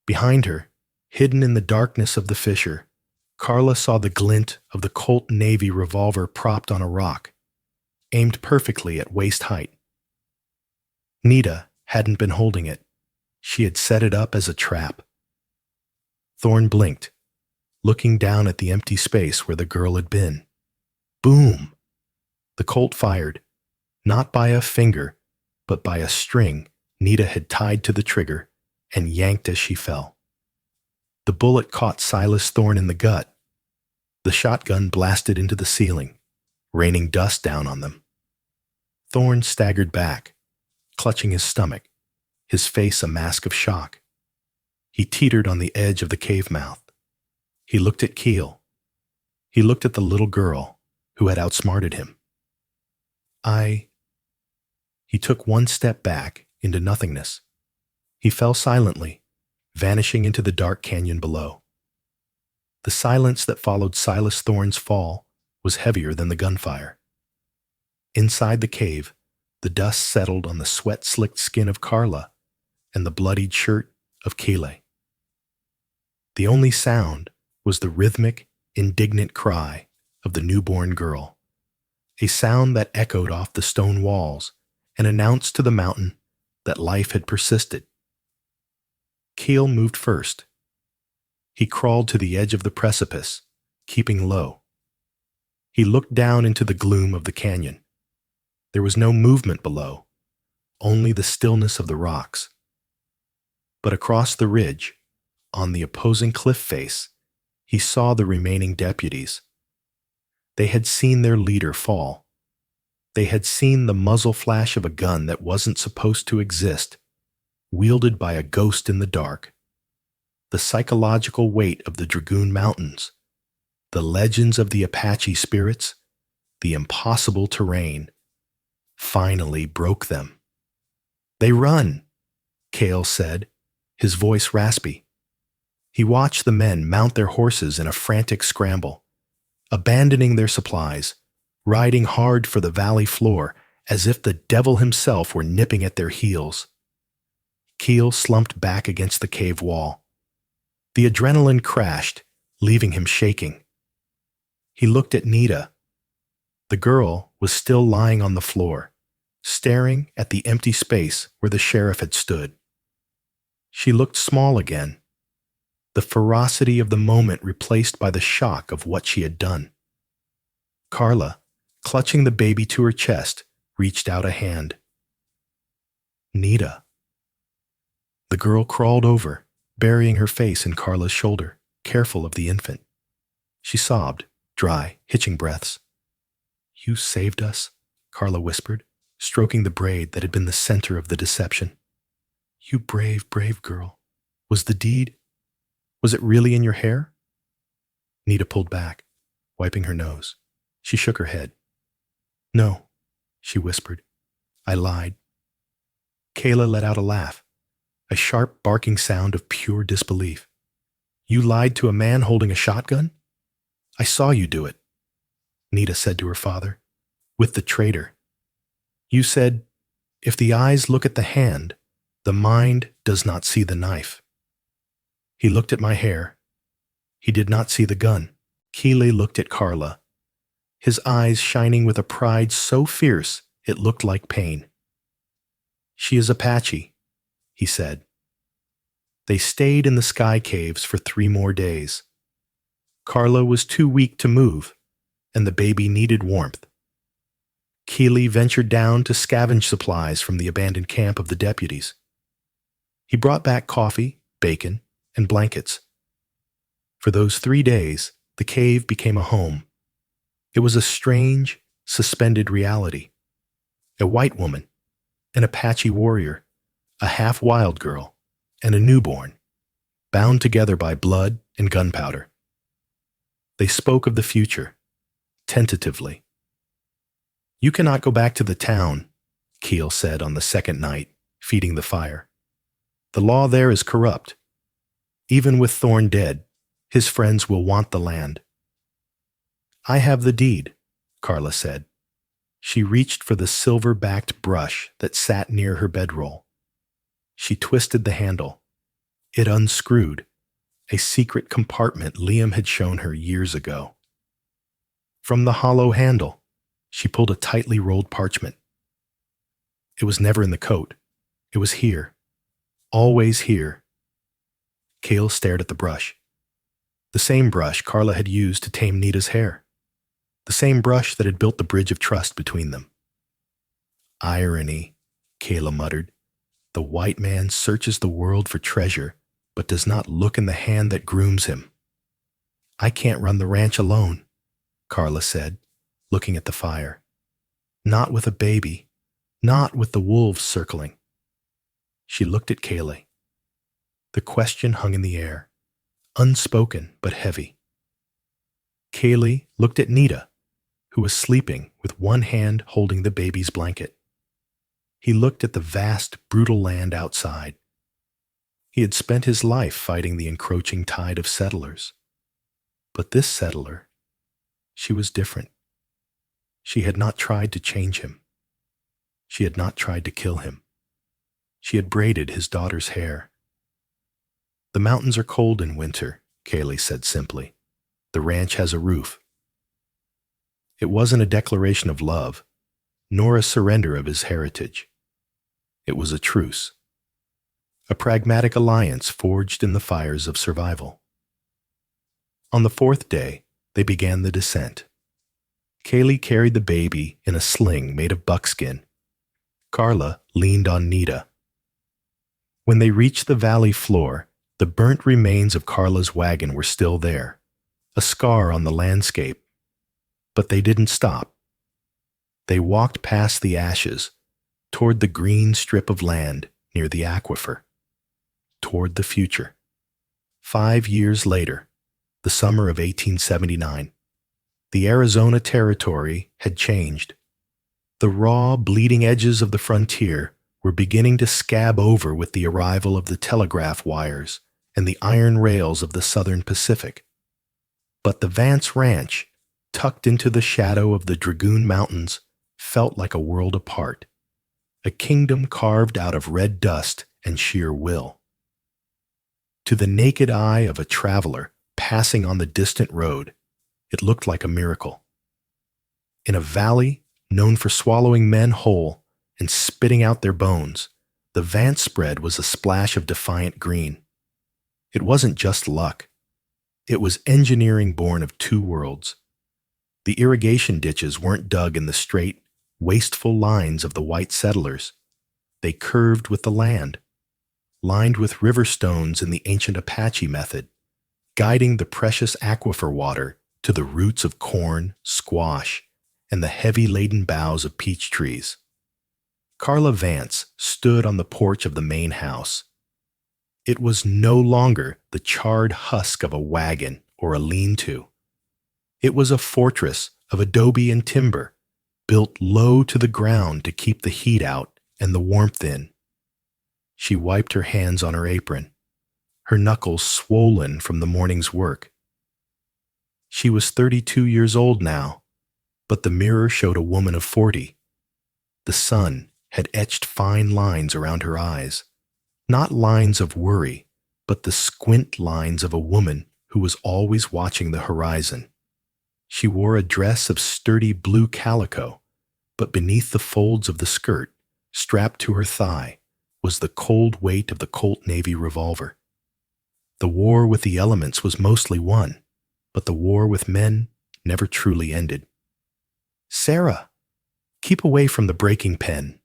Behind her, hidden in the darkness of the fissure, Carla saw the glint of the Colt Navy revolver propped on a rock, aimed perfectly at waist height. Nita hadn't been holding it. She had set it up as a trap. Thorne blinked, looking down at the empty space where the girl had been. Boom! The Colt fired, not by a finger, but by a string Nita had tied to the trigger and yanked as she fell. The bullet caught Silas Thorne in the gut. The shotgun blasted into the ceiling, raining dust down on them. Thorne staggered back, clutching his stomach, his face a mask of shock. He teetered on the edge of the cave mouth. He looked at Keel. He looked at the little girl who had outsmarted him. He took one step back into nothingness. He fell silently, vanishing into the dark canyon below. The silence that followed Silas Thorne's fall was heavier than the gunfire. Inside the cave, the dust settled on the sweat-slicked skin of Carla and the bloodied shirt of Keeley. The only sound was the rhythmic, indignant cry of the newborn girl, a sound that echoed off the stone walls and announced to the mountain that life had persisted. Keel moved first. He crawled to the edge of the precipice, keeping low. He looked down into the gloom of the canyon. There was no movement below, only the stillness of the rocks. But across the ridge, on the opposing cliff face, he saw the remaining deputies. They had seen their leader fall. They had seen the muzzle flash of a gun that wasn't supposed to exist, wielded by a ghost in the dark. The psychological weight of the Dragoon Mountains, the legends of the Apache spirits, the impossible terrain, finally broke them. "They run," Cale said, his voice raspy. He watched the men mount their horses in a frantic scramble, abandoning their supplies, riding hard for the valley floor as if the devil himself were nipping at their heels. Keel slumped back against the cave wall. The adrenaline crashed, leaving him shaking. He looked at Nita. The girl was still lying on the floor, staring at the empty space where the sheriff had stood. She looked small again, the ferocity of the moment replaced by the shock of what she had done. Carla, clutching the baby to her chest, reached out a hand. "Nita." The girl crawled over, burying her face in Carla's shoulder, careful of the infant. She sobbed, dry, hitching breaths. "You saved us," Carla whispered, stroking the braid that had been the center of the deception. "You brave, brave girl. Was it really in your hair?" Nita pulled back, wiping her nose. She shook her head. "No," she whispered. "I lied." Kayla let out a laugh, a sharp barking sound of pure disbelief. "You lied to a man holding a shotgun? I saw you do it," Nita said to her father, "with the traitor. You said, if the eyes look at the hand, the mind does not see the knife." He looked at my hair. He did not see the gun. Keeley looked at Carla, his eyes shining with a pride so fierce it looked like pain. "She is Apache," he said. They stayed in the sky caves for 3 more days. Carla was too weak to move, and the baby needed warmth. Keeley ventured down to scavenge supplies from the abandoned camp of the deputies. He brought back coffee, bacon, and blankets. For those 3 days, the cave became a home. It was a strange, suspended reality. A white woman, an Apache warrior, a half-wild girl, and a newborn. bound together by blood and gunpowder. They spoke of the future, tentatively. "You cannot go back to the town," Keel said on the second night, feeding the fire. "The law there is corrupt. Even with Thorn dead, his friends will want the land." "I have the deed," Carla said. She reached for the silver-backed brush that sat near her bedroll. She twisted the handle. It unscrewed, a secret compartment Liam had shown her years ago. From the hollow handle, she pulled a tightly rolled parchment. It was never in the coat. It was here. Always here. Cale stared at the brush. The same brush Carla had used to tame Nita's hair. The same brush that had built the bridge of trust between them. "Irony," Kayla muttered. "The white man searches the world for treasure, but does not look in the hand that grooms him." "I can't run the ranch alone," Carla said, looking at the fire. "Not with a baby. Not with the wolves circling." She looked at Kaylee. The question hung in the air, unspoken but heavy. Kaylee looked at Nita, who was sleeping with one hand holding the baby's blanket. He looked at the vast, brutal land outside. He had spent his life fighting the encroaching tide of settlers. But this settler, she was different. She had not tried to change him. She had not tried to kill him. She had braided his daughter's hair. "The mountains are cold in winter," Kaylee said simply. "The ranch has a roof." It wasn't a declaration of love, nor a surrender of his heritage. It was a truce. A pragmatic alliance forged in the fires of survival. On the fourth day, they began the descent. Kaylee carried the baby in a sling made of buckskin. Carla leaned on Nita. When they reached the valley floor, the burnt remains of Carla's wagon were still there, a scar on the landscape. But they didn't stop. They walked past the ashes, toward the green strip of land near the aquifer, toward the future. 5 years later, the summer of 1879, the Arizona Territory had changed. The raw, bleeding edges of the frontier were beginning to scab over with the arrival of the telegraph wires and the iron rails of the Southern Pacific. But the Vance Ranch, tucked into the shadow of the Dragoon Mountains, felt like a world apart, a kingdom carved out of red dust and sheer will. To the naked eye of a traveler passing on the distant road, it looked like a miracle. In a valley known for swallowing men whole and spitting out their bones, the Vance spread was a splash of defiant green. It wasn't just luck. It was engineering born of two worlds. The irrigation ditches weren't dug in the straight, wasteful lines of the white settlers. They curved with the land, lined with river stones in the ancient Apache method, guiding the precious aquifer water to the roots of corn, squash, and the heavy-laden boughs of peach trees. Carla Vance stood on the porch of the main house. It was no longer the charred husk of a wagon or a lean-to. It was a fortress of adobe and timber, built low to the ground to keep the heat out and the warmth in. She wiped her hands on her apron, her knuckles swollen from the morning's work. She was 32 years old now, but the mirror showed a woman of 40. The sun had etched fine lines around her eyes, not lines of worry, but the squint lines of a woman who was always watching the horizon. She wore a dress of sturdy blue calico, but beneath the folds of the skirt, strapped to her thigh, was the cold weight of the Colt Navy revolver. The war with the elements was mostly won, but the war with men never truly ended. "Sarah, keep away from the breaking pen."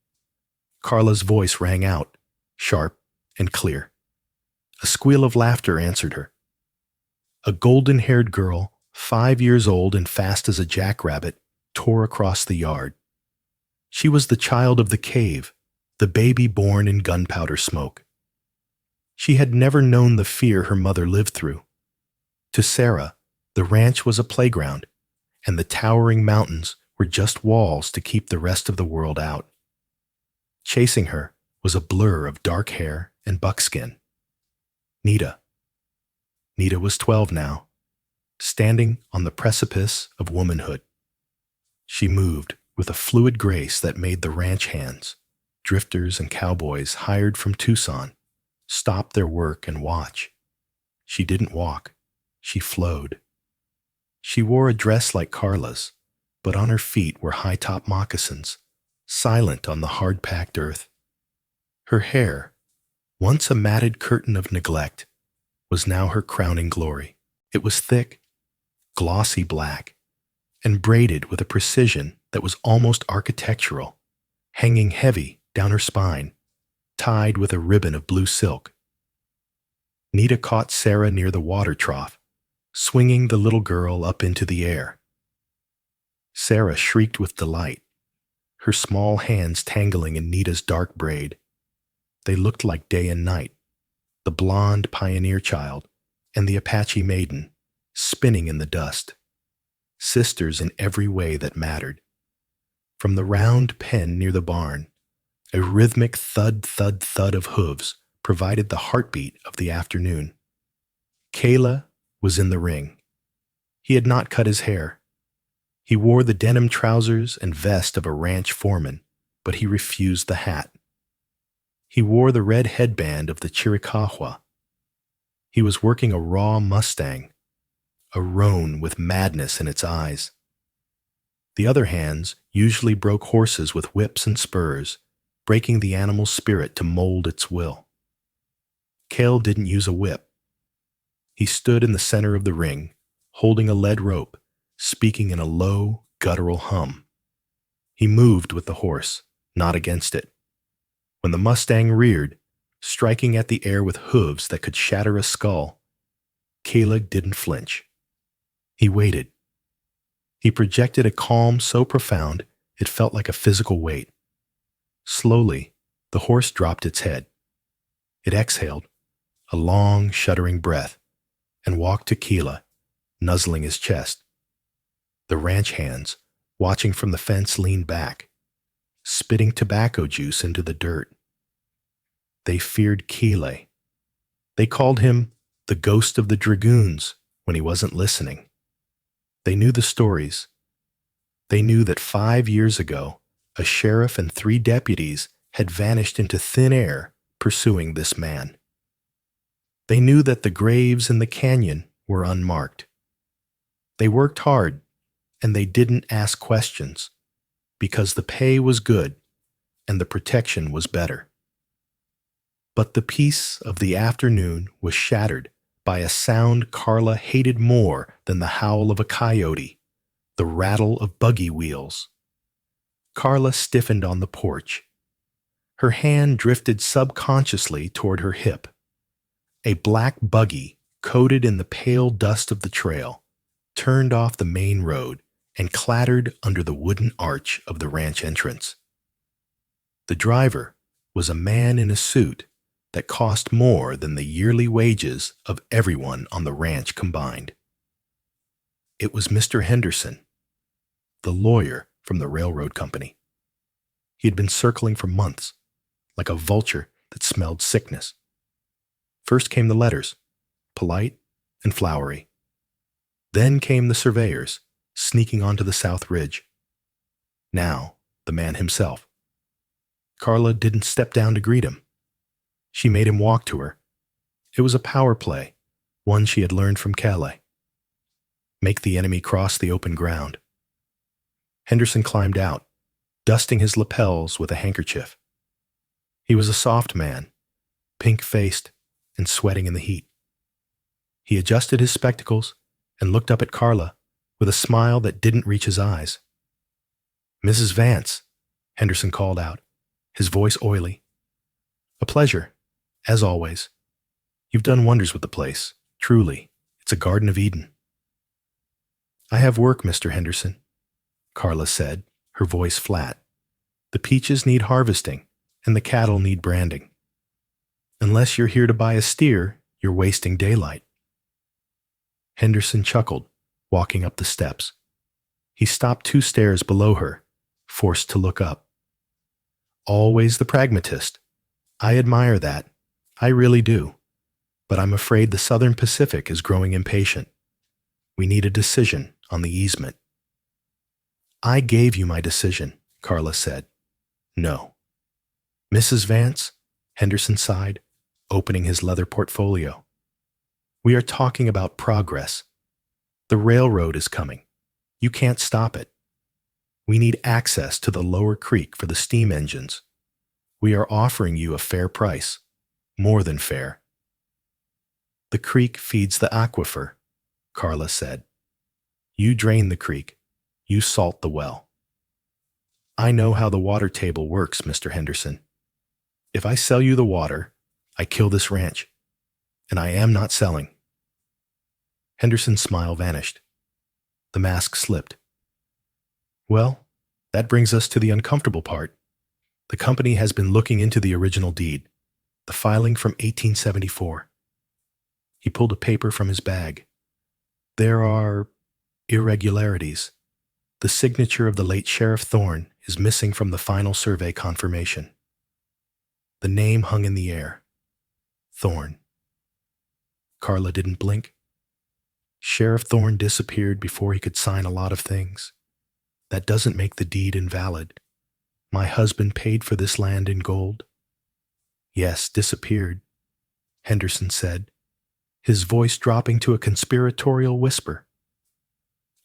Carla's voice rang out, sharp and clear. A squeal of laughter answered her. A golden-haired girl, 5 years old and fast as a jackrabbit, tore across the yard. She was the child of the cave, the baby born in gunpowder smoke. She had never known the fear her mother lived through. To Sarah, the ranch was a playground, and the towering mountains were just walls to keep the rest of the world out. Chasing her was a blur of dark hair and buckskin. Nita. Nita was 12 now, standing on the precipice of womanhood. She moved with a fluid grace that made the ranch hands, drifters and cowboys hired from Tucson, stop their work and watch. She didn't walk. She flowed. She wore a dress like Carla's, but on her feet were high-top moccasins, silent on the hard-packed earth. Her hair, once a matted curtain of neglect, was now her crowning glory. It was thick, glossy black, and braided with a precision that was almost architectural, hanging heavy down her spine, tied with a ribbon of blue silk. Nita caught Sarah near the water trough, swinging the little girl up into the air. Sarah shrieked with delight, her small hands tangling in Nita's dark braid. They looked like day and night, the blonde pioneer child and the Apache maiden, spinning in the dust, sisters in every way that mattered. From the round pen near the barn, a rhythmic thud, thud, thud of hooves provided the heartbeat of the afternoon. Kayla was in the ring. He had not cut his hair. He wore the denim trousers and vest of a ranch foreman, but he refused the hat. He wore the red headband of the Chiricahua. He was working a raw Mustang, a roan with madness in its eyes. The other hands usually broke horses with whips and spurs, breaking the animal's spirit to mold its will. Cale didn't use a whip. He stood in the center of the ring, holding a lead rope, speaking in a low, guttural hum. He moved with the horse, not against it. When the Mustang reared, striking at the air with hooves that could shatter a skull, Caleb didn't flinch. He waited. He projected a calm so profound it felt like a physical weight. Slowly, the horse dropped its head. It exhaled, a long, shuddering breath, and walked to Keela, nuzzling his chest. The ranch hands, watching from the fence, leaned back, spitting tobacco juice into the dirt. They feared Keela. They called him the ghost of the dragoons when he wasn't listening. They knew the stories. They knew that 5 years ago, a sheriff and 3 deputies had vanished into thin air pursuing this man. They knew that the graves in the canyon were unmarked. They worked hard, and they didn't ask questions, because the pay was good and the protection was better. But the peace of the afternoon was shattered by a sound Carla hated more than the howl of a coyote, the rattle of buggy wheels. Carla stiffened on the porch. Her hand drifted subconsciously toward her hip. A black buggy, coated in the pale dust of the trail, turned off the main road and clattered under the wooden arch of the ranch entrance. The driver was a man in a suit that cost more than the yearly wages of everyone on the ranch combined. It was Mr. Henderson, the lawyer from the railroad company. He had been circling for months, like a vulture that smelled sickness. First came the letters, polite and flowery. Then came the surveyors, sneaking onto the South Ridge. Now, the man himself. Carla didn't step down to greet him. She made him walk to her. It was a power play, one she had learned from Calais. Make the enemy cross the open ground. Henderson climbed out, dusting his lapels with a handkerchief. He was a soft man, pink-faced and sweating in the heat. He adjusted his spectacles and looked up at Carla with a smile that didn't reach his eyes. "Mrs. Vance," Henderson called out, his voice oily. "A pleasure, as always. You've done wonders with the place. Truly, it's a Garden of Eden." "I have work, Mr. Henderson," Carla said, her voice flat. "The peaches need harvesting, and the cattle need branding." Unless you're here to buy a steer, you're wasting daylight. Henderson chuckled, walking up the steps. He stopped 2 stairs below her, forced to look up. Always the pragmatist. I admire that. I really do. But I'm afraid the Southern Pacific is growing impatient. We need a decision on the easement. I gave you my decision, Carla said. No. Mrs. Vance, Henderson sighed, opening his leather portfolio. We are talking about progress. The railroad is coming. You can't stop it. We need access to the lower creek for the steam engines. We are offering you a fair price, more than fair. The creek feeds the aquifer, Carla said. You drain the creek. You salt the well. I know how the water table works, Mr. Henderson. If I sell you the water, I kill this ranch, and I am not selling. Henderson's smile vanished. The mask slipped. Well, that brings us to the uncomfortable part. The company has been looking into the original deed, the filing from 1874. He pulled a paper from his bag. There are irregularities. The signature of the late Sheriff Thorne is missing from the final survey confirmation. The name hung in the air. Thorne. Carla didn't blink. Sheriff Thorne disappeared before he could sign a lot of things. That doesn't make the deed invalid. My husband paid for this land in gold. Yes, disappeared, Henderson said, his voice dropping to a conspiratorial whisper.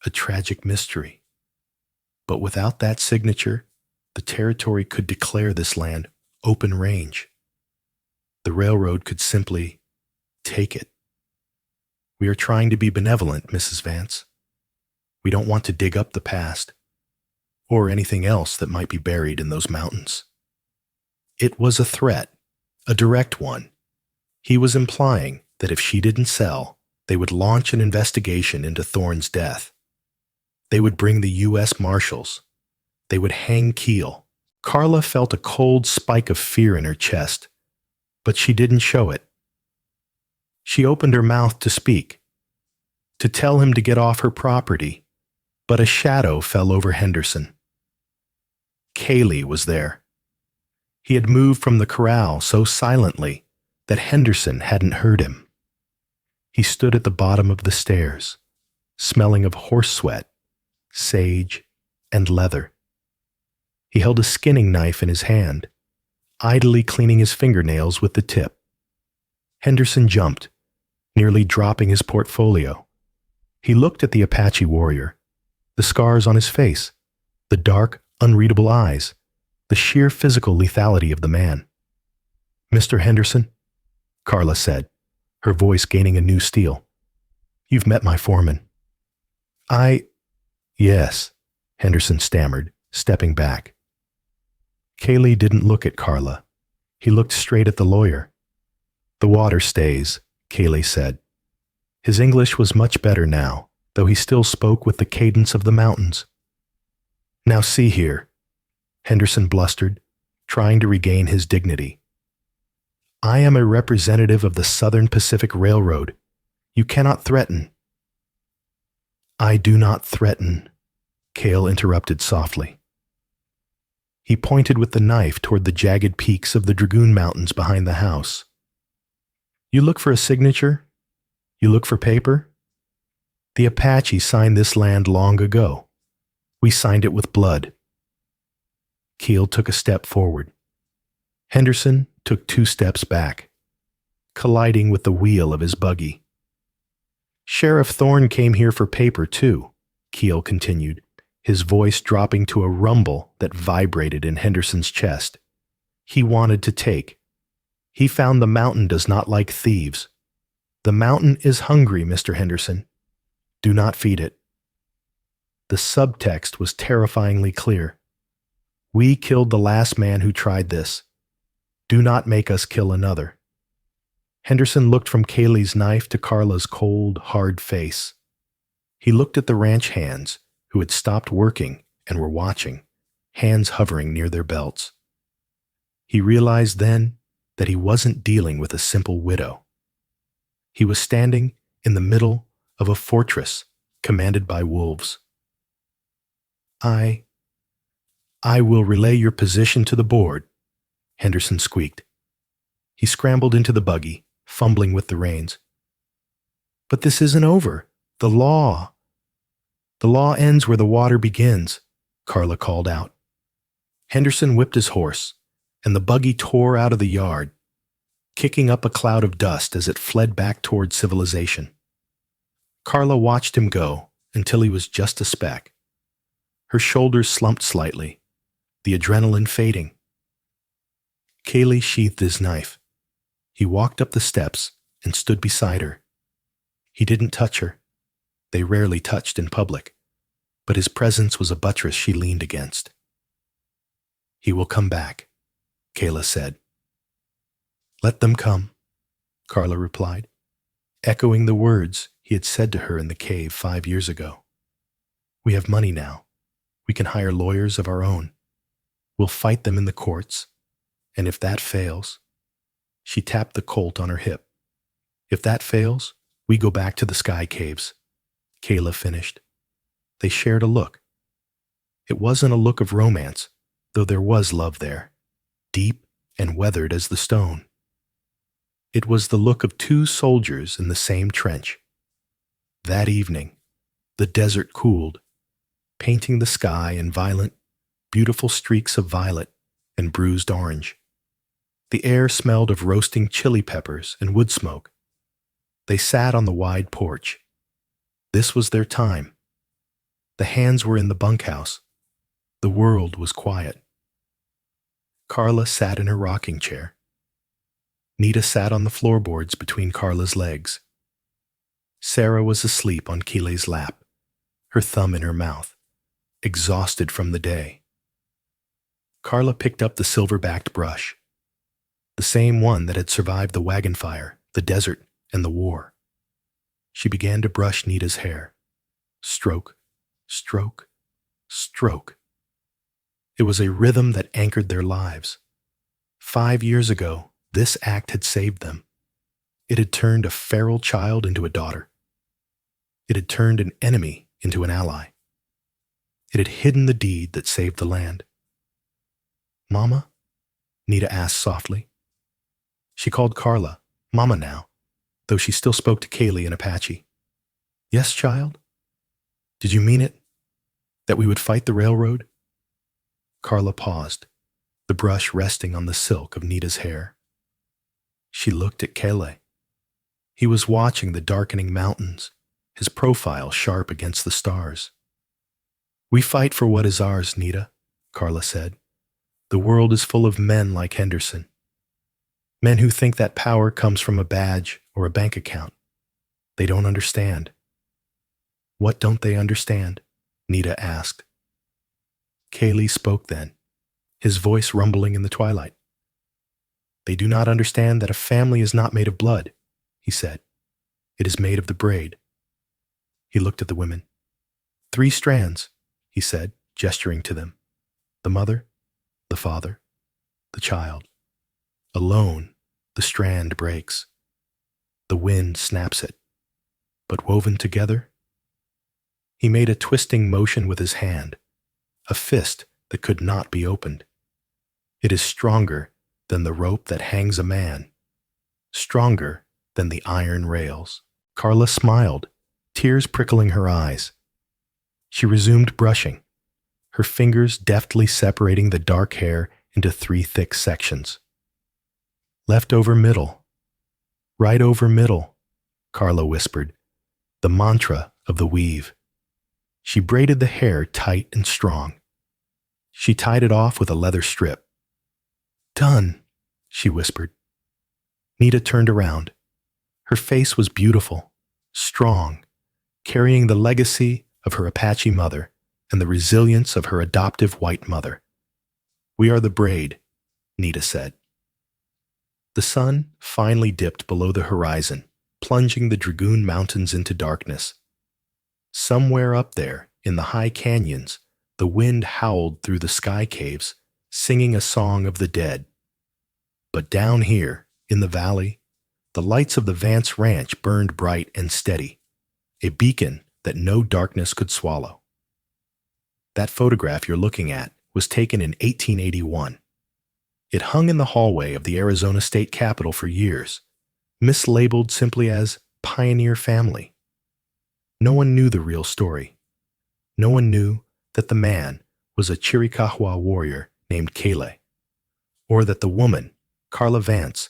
A tragic mystery. But without that signature, the territory could declare this land open range. The railroad could simply take it. We are trying to be benevolent, Mrs. Vance. We don't want to dig up the past, or anything else that might be buried in those mountains. It was a threat, a direct one. He was implying that if she didn't sell, they would launch an investigation into Thorne's death. They would bring the U.S. Marshals. They would hang Keel. Carla felt a cold spike of fear in her chest, but she didn't show it. She opened her mouth to speak, to tell him to get off her property, but a shadow fell over Henderson. Kaylee was there. He had moved from the corral so silently that Henderson hadn't heard him. He stood at the bottom of the stairs, smelling of horse sweat, sage, and leather. He held a skinning knife in his hand, idly cleaning his fingernails with the tip. Henderson jumped, nearly dropping his portfolio. He looked at the Apache warrior, the scars on his face, the dark, unreadable eyes, the sheer physical lethality of the man. Mr. Henderson, Carla said, her voice gaining a new steel. You've met my foreman. Yes, Henderson stammered, stepping back. Kaylee didn't look at Carla. He looked straight at the lawyer. The water stays, Kaylee said. His English was much better now, though he still spoke with the cadence of the mountains. Now see here, Henderson blustered, trying to regain his dignity. I am a representative of the Southern Pacific Railroad. You cannot threaten. I do not threaten, Cale interrupted softly. He pointed with the knife toward the jagged peaks of the Dragoon Mountains behind the house. You look for a signature? You look for paper? The Apache signed this land long ago. We signed it with blood. Keel took a step forward. Henderson took 2 steps back, colliding with the wheel of his buggy. Sheriff Thorne came here for paper, too, Keel continued, his voice dropping to a rumble that vibrated in Henderson's chest. He wanted to take. He found the mountain does not like thieves. The mountain is hungry, Mr. Henderson. Do not feed it. The subtext was terrifyingly clear. We killed the last man who tried this. Do not make us kill another. Henderson looked from Kaylee's knife to Carla's cold, hard face. He looked at the ranch hands, who had stopped working and were watching, hands hovering near their belts. He realized then that he wasn't dealing with a simple widow. He was standing in the middle of a fortress commanded by wolves. I will relay your position to the board," Henderson squeaked. He scrambled into the buggy, fumbling with the reins. "But this isn't over. The law ends where the water begins," Carla called out. Henderson whipped his horse, and the buggy tore out of the yard, kicking up a cloud of dust as it fled back toward civilization. Carla watched him go until he was just a speck. Her shoulders slumped slightly, the adrenaline fading. Kaylee sheathed his knife. He walked up the steps and stood beside her. He didn't touch her. They rarely touched in public, but his presence was a buttress she leaned against. "He will come back," Kayla said. "Let them come," Carla replied, echoing the words he had said to her in the cave 5 years ago. "We have money now. We can hire lawyers of our own. We'll fight them in the courts, and if that fails—" She tapped the Colt on her hip. "If that fails, we go back to the sky caves," Kayla finished. They shared a look. It wasn't a look of romance, though there was love there, deep and weathered as the stone. It was the look of two soldiers in the same trench. That evening, the desert cooled, painting the sky in violent, beautiful streaks of violet and bruised orange. The air smelled of roasting chili peppers and wood smoke. They sat on the wide porch. This was their time. The hands were in the bunkhouse. The world was quiet. Carla sat in her rocking chair. Nita sat on the floorboards between Carla's legs. Sarah was asleep on Keeley's lap, her thumb in her mouth, exhausted from the day. Carla picked up the silver-backed brush, the same one that had survived the wagon fire, the desert, and the war. She began to brush Nita's hair. Stroke, stroke, stroke. It was a rhythm that anchored their lives. 5 years ago, this act had saved them. It had turned a feral child into a daughter. It had turned an enemy into an ally. It had hidden the deed that saved the land. "Mama?" Nita asked softly. She called Carla Mama now, though she still spoke to Kaylee in Apache. "Yes, child? Did you mean it? That we would fight the railroad?" Carla paused, the brush resting on the silk of Nita's hair. She looked at Kaylee. He was watching the darkening mountains, his profile sharp against the stars. "We fight for what is ours, Nita," Carla said. "The world is full of men like Henderson. Men who think that power comes from a badge or a bank account. They don't understand." "What don't they understand?" Nita asked. Kaylee spoke then, his voice rumbling in the twilight. "They do not understand that a family is not made of blood," he said. "It is made of the braid." He looked at the women. 3 strands, he said, gesturing to them. The mother, the father, the child. Alone, the strand breaks. The wind snaps it. But woven together? He made a twisting motion with his hand, a fist that could not be opened. It is stronger than the rope that hangs a man, stronger than the iron rails. Carla smiled, tears prickling her eyes. She resumed brushing, her fingers deftly separating the dark hair into 3 thick sections. "Left over middle, right over middle," Carla whispered, the mantra of the weave. She braided the hair tight and strong. She tied it off with a leather strip. "Done," she whispered. Nita turned around. Her face was beautiful, strong, carrying the legacy of her Apache mother and the resilience of her adoptive white mother. "We are the braid," Nita said. The sun finally dipped below the horizon, plunging the Dragoon Mountains into darkness. Somewhere up there, in the high canyons, the wind howled through the sky caves, singing a song of the dead. But down here, in the valley, the lights of the Vance Ranch burned bright and steady, a beacon that no darkness could swallow. That photograph you're looking at was taken in 1881. It hung in the hallway of the Arizona State Capitol for years, mislabeled simply as Pioneer Family. No one knew the real story. No one knew that the man was a Chiricahua warrior named Kale, or that the woman, Carla Vance,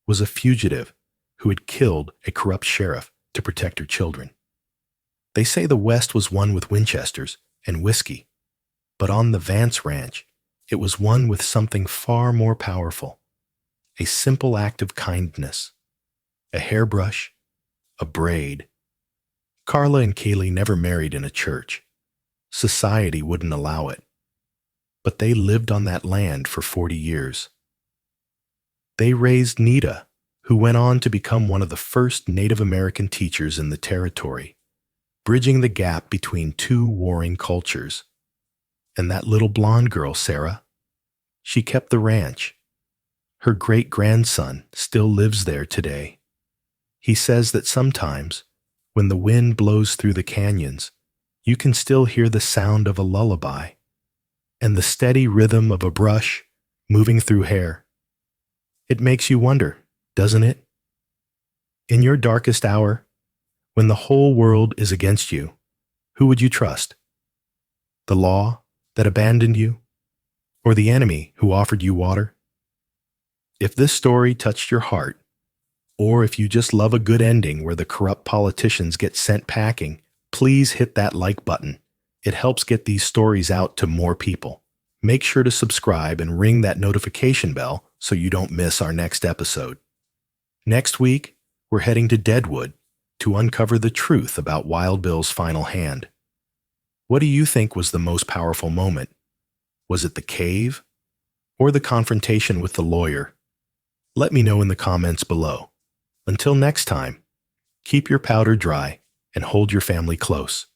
was a fugitive who had killed a corrupt sheriff to protect her children. They say the West was won with Winchesters and whiskey, but on the Vance Ranch, it was won with something far more powerful, a simple act of kindness, a hairbrush, a braid. Carla and Kaylee never married in a church. Society wouldn't allow it. But they lived on that land for 40 years. They raised Nita, who went on to become one of the first Native American teachers in the territory, bridging the gap between two warring cultures. And that little blonde girl, Sarah, she kept the ranch. Her great-grandson still lives there today. He says that sometimes, when the wind blows through the canyons, you can still hear the sound of a lullaby and the steady rhythm of a brush moving through hair. It makes you wonder, doesn't it? In your darkest hour, when the whole world is against you, who would you trust? The law that abandoned you, or the enemy who offered you water? If this story touched your heart, or if you just love a good ending where the corrupt politicians get sent packing, please hit that like button. It helps get these stories out to more people. Make sure to subscribe and ring that notification bell so you don't miss our next episode. Next week, we're heading to Deadwood to uncover the truth about Wild Bill's final hand. What do you think was the most powerful moment? Was it the cave or the confrontation with the lawyer? Let me know in the comments below. Until next time, keep your powder dry and hold your family close.